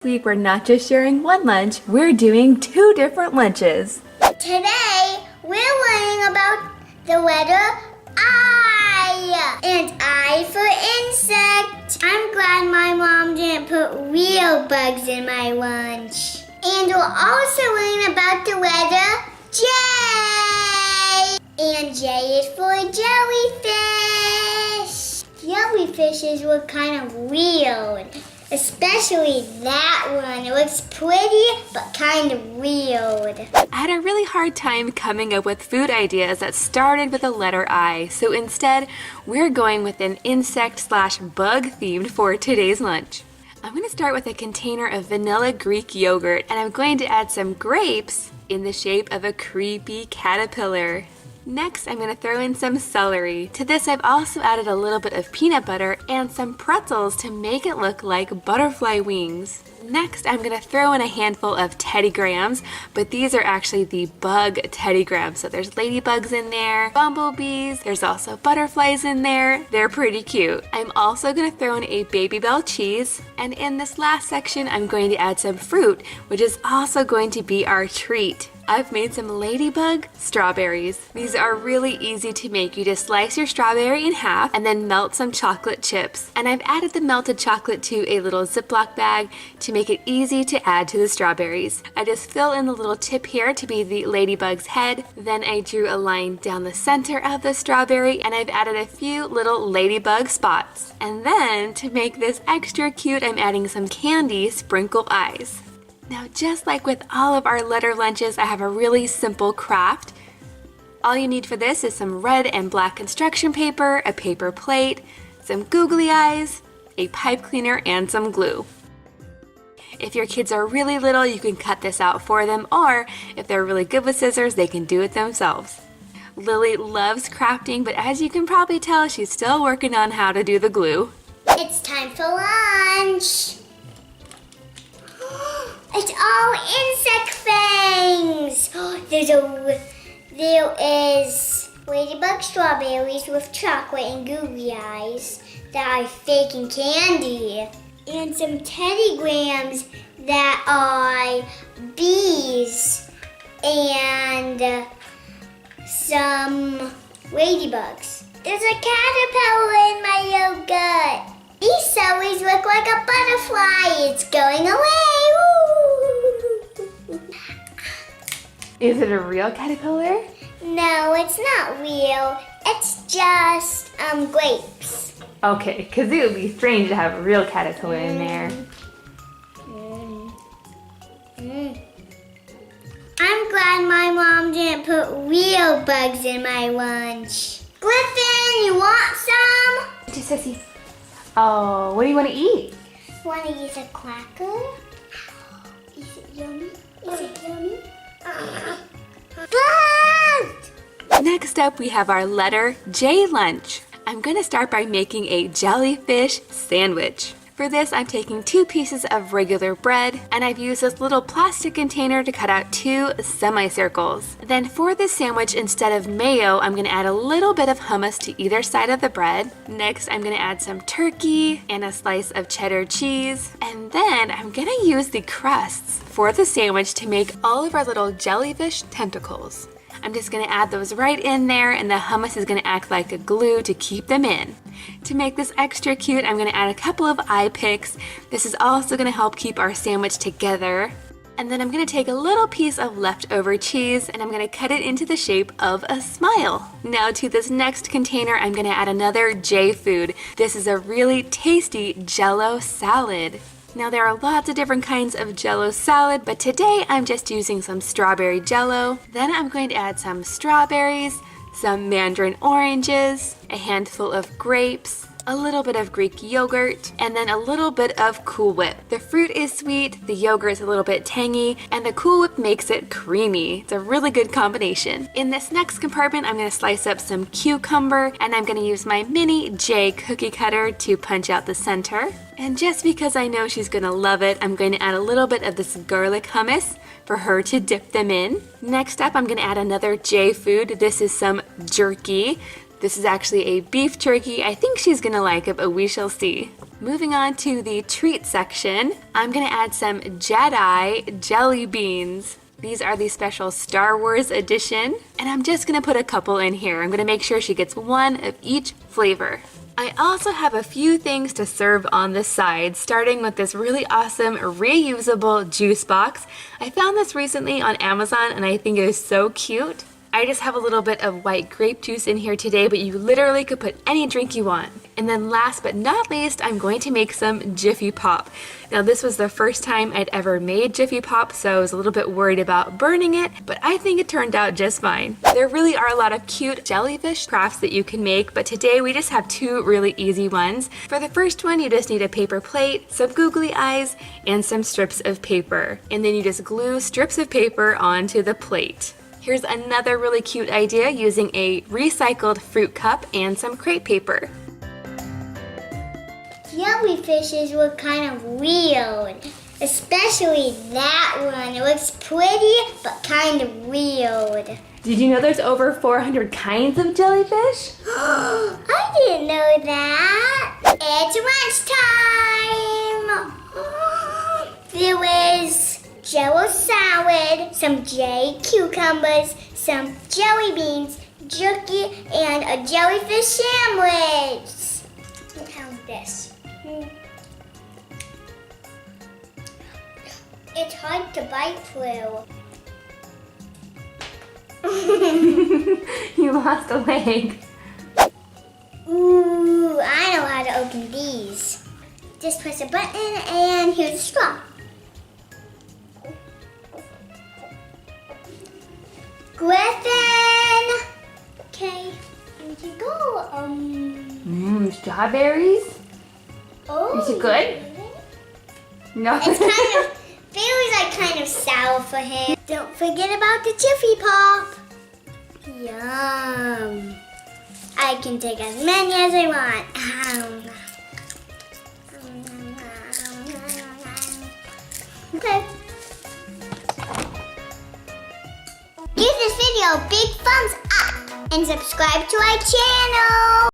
Week we're not just sharing one lunch, we're doing 2 different lunches. Today, we're learning about the letter I. And I for insect. I'm glad my mom didn't put real bugs in my lunch. And we'll also learn about the letter J. And J is for jellyfish. Jellyfishes look kind of weird. Especially that one. It looks pretty, but kind of weird. I had a really hard time coming up with food ideas that started with the letter I, so instead, we're going with an insect/bug themed for today's lunch. I'm going to start with a container of vanilla Greek yogurt, and I'm going to add some grapes in the shape of a creepy caterpillar. Next, I'm going to throw in some celery. To this, I've also added a little bit of peanut butter and some pretzels to make it look like butterfly wings. Next, I'm going to throw in a handful of Teddy Grahams, but these are actually the bug Teddy Grahams. So there's ladybugs in there, bumblebees, there's also butterflies in there. They're pretty cute. I'm also going to throw in a Baby Bell cheese, and in this last section, I'm going to add some fruit, which is also going to be our treat. I've made some ladybug strawberries. These are really easy to make. You just slice your strawberry in half and then melt some chocolate chips. And I've added the melted chocolate to a little Ziploc bag to make it easy to add to the strawberries. I just fill in the little tip here to be the ladybug's head. Then I drew a line down the center of the strawberry, and I've added a few little ladybug spots. And then to make this extra cute, I'm adding some candy sprinkle eyes. Now, just like with all of our letter lunches, I have a really simple craft. All you need for this is some red and black construction paper, a paper plate, some googly eyes, a pipe cleaner, and some glue. If your kids are really little, you can cut this out for them, or if they're really good with scissors, they can do it themselves. Lily loves crafting, but as you can probably tell, she's still working on how to do the glue. It's time for lunch. It's all insect fangs. There is ladybug strawberries with chocolate and googly eyes that are fake and candy. And some Teddy Grahams that are bees. And some ladybugs. There's a caterpillar in my yogurt. These celeries look like a butterfly. It's going away. Woo! Is it a real caterpillar? No, it's not real. It's just grapes. Okay, because it would be strange to have a real caterpillar in there. I'm glad my mom didn't put real bugs in my lunch. Griffin, you want some? Just sissy. Oh, what do you want to eat? Want to use a cracker? Is it yummy? Is it yummy? Next up, we have our letter J lunch. I'm going to start by making a jellyfish sandwich. For this, I'm taking 2 pieces of regular bread, and I've used this little plastic container to cut out 2 semicircles. Then for this sandwich, instead of mayo, I'm going to add a little bit of hummus to either side of the bread. Next, I'm going to add some turkey and a slice of cheddar cheese. And then I'm going to use the crusts for the sandwich to make all of our little jellyfish tentacles. I'm just going to add those right in there, and the hummus is going to act like a glue to keep them in. To make this extra cute, I'm going to add a couple of eye picks. This is also going to help keep our sandwich together. And then I'm going to take a little piece of leftover cheese, and I'm going to cut it into the shape of a smile. Now to this next container, I'm going to add another J food. This is a really tasty Jell-O salad. Now there are lots of different kinds of Jell-O salad, but today I'm just using some strawberry Jell-O. Then I'm going to add some strawberries, some mandarin oranges, a handful of grapes, a little bit of Greek yogurt, and then a little bit of Cool Whip. The fruit is sweet, the yogurt is a little bit tangy, and the Cool Whip makes it creamy. It's a really good combination. In this next compartment, I'm going to slice up some cucumber, and I'm going to use my mini J cookie cutter to punch out the center. And just because I know she's going to love it, I'm going to add a little bit of this garlic hummus for her to dip them in. Next up, I'm going to add another J food. This is some jerky. This is actually a beef jerky. I think she's gonna like it, but we shall see. Moving on to the treat section, I'm gonna add some Jedi jelly beans. These are the special Star Wars edition, and I'm just gonna put a couple in here. I'm gonna make sure she gets one of each flavor. I also have a few things to serve on the side, starting with this really awesome reusable juice box. I found this recently on Amazon and I think it is so cute. I just have a little bit of white grape juice in here today, but you literally could put any drink you want. And then last but not least, I'm going to make some Jiffy Pop. Now this was the first time I'd ever made Jiffy Pop, so I was a little bit worried about burning it, but I think it turned out just fine. There really are a lot of cute jellyfish crafts that you can make, but today we just have two really easy ones. For the first one, you just need a paper plate, some googly eyes, and some strips of paper. And then you just glue strips of paper onto the plate. Here's another really cute idea using a recycled fruit cup and some crepe paper. Jellyfishes look kind of weird, especially that one. It looks pretty, but kind of weird. Did you know there's over 400 kinds of jellyfish? I didn't know that. It's lunchtime. There was Jello salad, some jelly cucumbers, some jelly beans, jerky, and a jellyfish sandwich. How's this? It's hard to bite through. You lost a leg. Ooh, I know how to open these. Just press a button and here's a straw. Griffin! Okay, here you go. Strawberries? Oh. Is it good? No. It's kind of, feels like kind of sour for him. Don't forget about the Jiffy Pop. Yum. I can take as many as I want. Okay. Give this video a big thumbs up and subscribe to our channel.